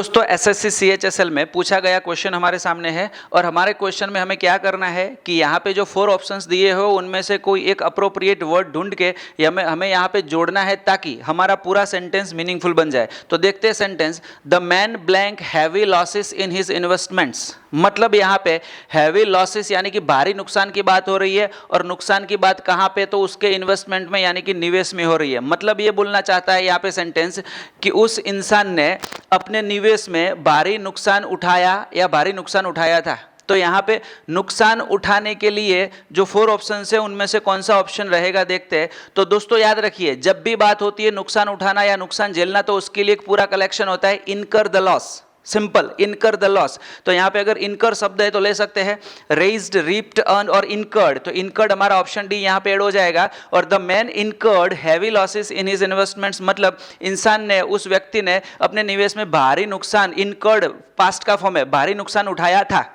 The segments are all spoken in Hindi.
दोस्तों एसएससी CHSL में पूछा गया क्वेश्चन हमारे सामने है और हमारे क्वेश्चन में हमें क्या करना है कि यहाँ पे जो 4 ऑप्शंस दिए हो उनमें से कोई एक अप्रोप्रिएट वर्ड ढूंढ के हमें यहाँ पे जोड़ना है ताकि हमारा पूरा सेंटेंस मीनिंगफुल बन जाए। तो देखते हैं sentence, the man blank heavy losses in his investments. मतलब यहाँ पे हैवी लॉसेस यानी कि भारी नुकसान की बात हो रही है और नुकसान की बात कहाँ पे, तो उसके इन्वेस्टमेंट में यानी कि निवेश में हो रही है। मतलब ये बोलना चाहता है यहाँ पे सेंटेंस कि उस इंसान ने अपने निवेश में भारी नुकसान उठाया या भारी नुकसान उठाया था। तो यहाँ पे नुकसान उठाने के लिए जो 4 ऑप्शन है उनमें से कौन सा ऑप्शन रहेगा देखते हैं। तो दोस्तों याद रखिए, जब भी बात होती है नुकसान उठाना या नुकसान झेलना तो उसके लिए एक पूरा कलेक्शन होता है, इनकर द लॉस। सिंपल, इनकर द लॉस। तो यहाँ पे अगर इनकर शब्द है तो ले सकते हैं रेज्ड, रीप्ड, अर्न और इनकर्ड। तो इनकर्ड हमारा ऑप्शन डी यहाँ पे ऐड हो जाएगा। और the man incurred heavy losses in his investments, मतलब इंसान ने, उस व्यक्ति ने अपने निवेश में भारी नुकसान, इनकर्ड पास्ट का फॉर्म है, भारी नुकसान उठाया था।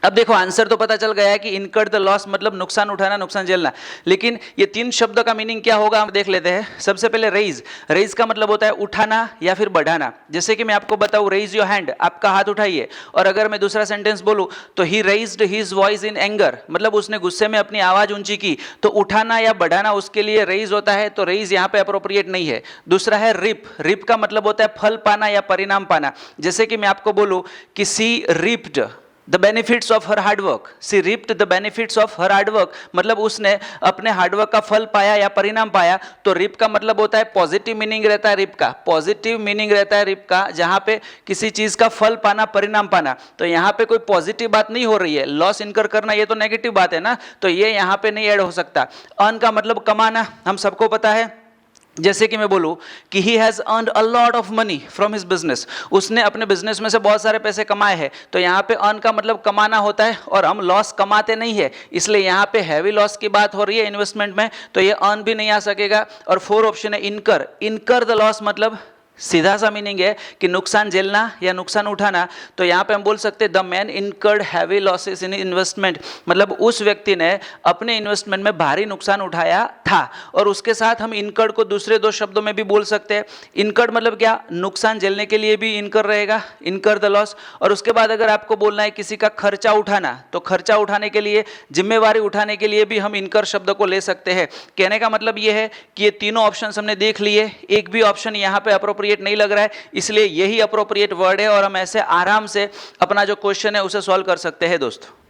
अब देखो आंसर तो पता चल गया है कि इनकर्ड द लॉस मतलब नुकसान उठाना, नुकसान झेलना। लेकिन ये 3 शब्द का मीनिंग क्या होगा हम देख लेते हैं। सबसे पहले रेज, रेज का मतलब होता है उठाना या फिर बढ़ाना। जैसे कि मैं आपको बताऊं, रेज योर हैंड, आपका हाथ उठाइए। और अगर मैं दूसरा सेंटेंस बोलूं तो he raised his voice in anger, मतलब उसने गुस्से में अपनी आवाज ऊंची की। तो उठाना या बढ़ाना उसके लिए रेज होता है, तो रेज यहाँ पे अप्रोप्रिएट नहीं है। दूसरा है रिप, रिप का मतलब होता है फल पाना या परिणाम पाना। जैसे कि मैं आपको बोलूं कि सी ripped the benefits of her hard work, she reaped the benefits of her hard work, मतलब उसने अपने हार्डवर्क का फल पाया या परिणाम पाया। तो रिप का मतलब होता है पॉजिटिव मीनिंग रहता है रिप का, पॉजिटिव मीनिंग रहता है रिप का, जहां पे किसी चीज का फल पाना, परिणाम पाना। तो यहाँ पे कोई पॉजिटिव बात नहीं हो रही है, लॉस इनकर करना ये तो नेगेटिव बात है ना, तो ये यहाँ पे नहीं ऐड हो सकता। अर्न का मतलब कमाना, हम सबको पता है। जैसे कि मैं बोलूं कि he has earned a lot of money from his business, उसने अपने बिजनेस में से बहुत सारे पैसे कमाए हैं। तो यहाँ पे अर्न का मतलब कमाना होता है और हम लॉस कमाते नहीं है, इसलिए यहाँ पे हैवी लॉस की बात हो रही है इन्वेस्टमेंट में, तो ये अर्न भी नहीं आ सकेगा। और 4 ऑप्शन है इनकर, इनकर द लॉस मतलब सीधा सा मीनिंग है कि नुकसान झेलना या नुकसान उठाना। तो यहाँ पे हम बोल सकते हैं the man incurred heavy losses in investment, मतलब उस व्यक्ति ने अपने इन्वेस्टमेंट में भारी नुकसान उठाया था। और उसके साथ हम इनकर्ड को दूसरे 2 शब्दों में भी बोल सकते हैं। इनकर्ड मतलब क्या, नुकसान झेलने के लिए भी इनकर रहेगा, इनकर द लॉस। और उसके बाद अगर आपको बोलना है किसी का खर्चा उठाना, तो खर्चा उठाने के लिए, जिम्मेवारी उठाने के लिए भी हम इनकर शब्द को ले सकते हैं। कहने का मतलब ये है कि ये तीनों ऑप्शन हमने देख लिए, एक भी ऑप्शन यहाँ पे अप्रोप्रिएट नहीं लग रहा है, इसलिए यही अप्रोप्रिएट वर्ड है और हम ऐसे आराम से अपना जो क्वेश्चन है उसे सॉल्व कर सकते हैं दोस्तों।